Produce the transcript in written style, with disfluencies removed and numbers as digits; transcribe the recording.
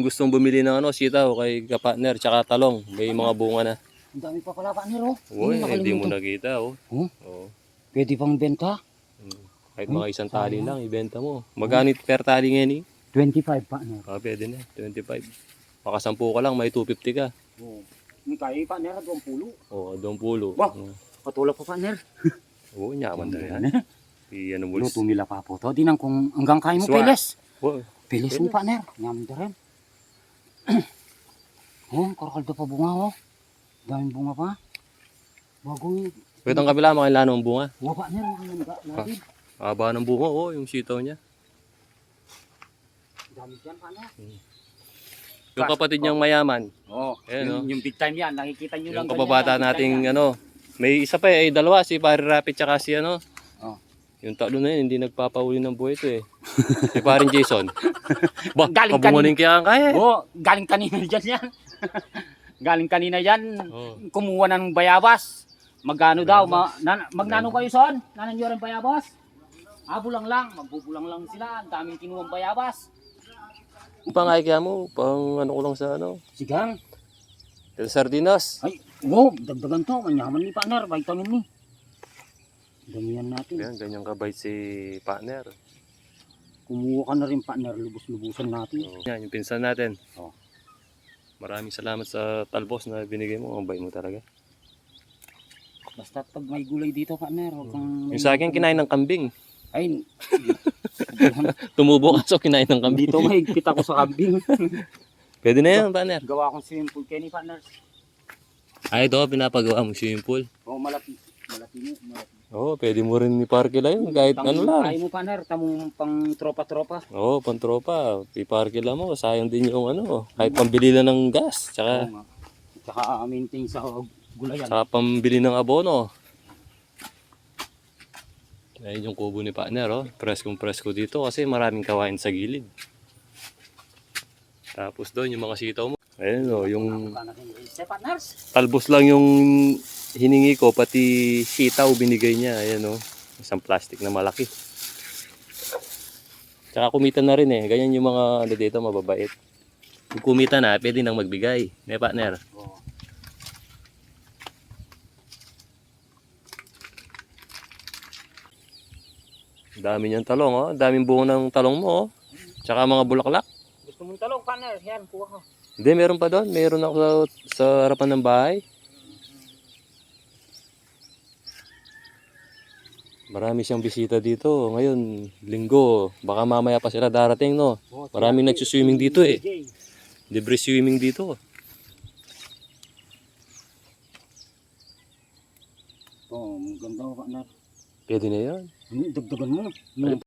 Gustong bumili ng ano, sitaw kay kapartner, tsaka talong. May mga bunga na. Ang dami pa pala partner oh. Uy, hindi mo nakita oh. Oh? Oo. Pwede pang benta. Kahit mga isang tali lang, ibenta mo. Magkano per tali ngayon eh? 25 partner. Pwede na, 25. Baka 10 ka lang, may 250 ka. Oo. Kaya partner, 20. Oo, 20. Wah, patulak pa partner. Oo, nyaman na yan. Ano mo? Luto nila pa po to. Dinang kung hanggang kaya mo Swa. pilis. Oh, Pilis mo partner. Nyaman na rin. Oh, karakaldo pa bunga oh. Daming bunga pa. Bago pwede ang kabila, makilano ang bunga. Bunga partner, makilangga. Lagi. Haba ng bunga, oh, yung sitaw niya. Dami dyan partner. Yung kapatid niyang mayaman. Oo. Ayan, Yung big time yan. Nakikita nyo lang. Yung kababata nating ano, may isa pa eh, ay dalawa, si Pare Rapid tsaka si ano. Oh. Yung talo na yun, hindi nagpapauli ng buhay ito eh. Si Parin Jason. Bah, Galing kabungaling kaya ang kaya. Oo, galing kanina dyan yan. Galing kanina yan. Oh. Kumuha ng bayabas. Magkano daw? Magnano kayo son? Nananyo rin bayabas? Bulang lang. Magbubulang lang sila. Ang daming kinuha ng bayabas. Pang kaya mo, pang ano ko lang sa ano. Sigang. El Sardinas. Ay, wow, dagdagan to. Manyaman ni partner. Vitamin ni. Damihan natin. Yan, ganyan kabait si partner. Kumuha ka na rin partner. Lubos-lubusan natin. Oh. Yan, yung pinsan natin. Oh. Maraming salamat sa talbos na binigay mo. Ang bait mo talaga. Basta pag may gulay dito partner. Yung sa akin, kinain ng kambing. Ay, Tumubo ka so kinain ng kambing. dito may pita ko sa kambing. Pwede na yan, partner. Gawa akong swimming pool. Kenny partner. Ay, ito, pinapagawa mo swimming pool. Oh, malapit. Malapit. Oo, pwede mo rin iparke lang yun, kahit ano lang. Ay mo partner, tamong pang tropa-tropa. Oo, pantropa. Iparke lang mo, sayang din yung ano, kahit pambili lang ng gas. Tsaka, Oo nga. Tsaka aminting sa gulayan. saka pambili ng abono. Ayun yung kubo ni partner, oh. Preskong-presko dito kasi maraming kawain sa gilid. Tapos doon yung mga sitaw mo. Ayun, oh, yung Partners. talbos lang yung hiningi ko, pati sitaw binigay niya. Ayan, oh. Isang plastic na malaki. Tsaka kumita na rin eh. Ganyan yung mga ano dito, mababait. Kung kumita na, pwede nang magbigay. May partner. Oo. Dami niyang talong, oh. Daming bunga ng talong mo, oh. Tsaka mga bulaklak. Gusto mong talong, partner? Yan, kuha ko. Hindi, meron pa doon. Meron ako sa harapan ng bahay. Marami siyang bisita dito. Ngayon, linggo. Baka mamaya pa sila darating, no? Maraming nagsuswimming dito eh. Libre swimming dito. Oo, maganda ko, partner. Pwede na yan. Dagdagan mo.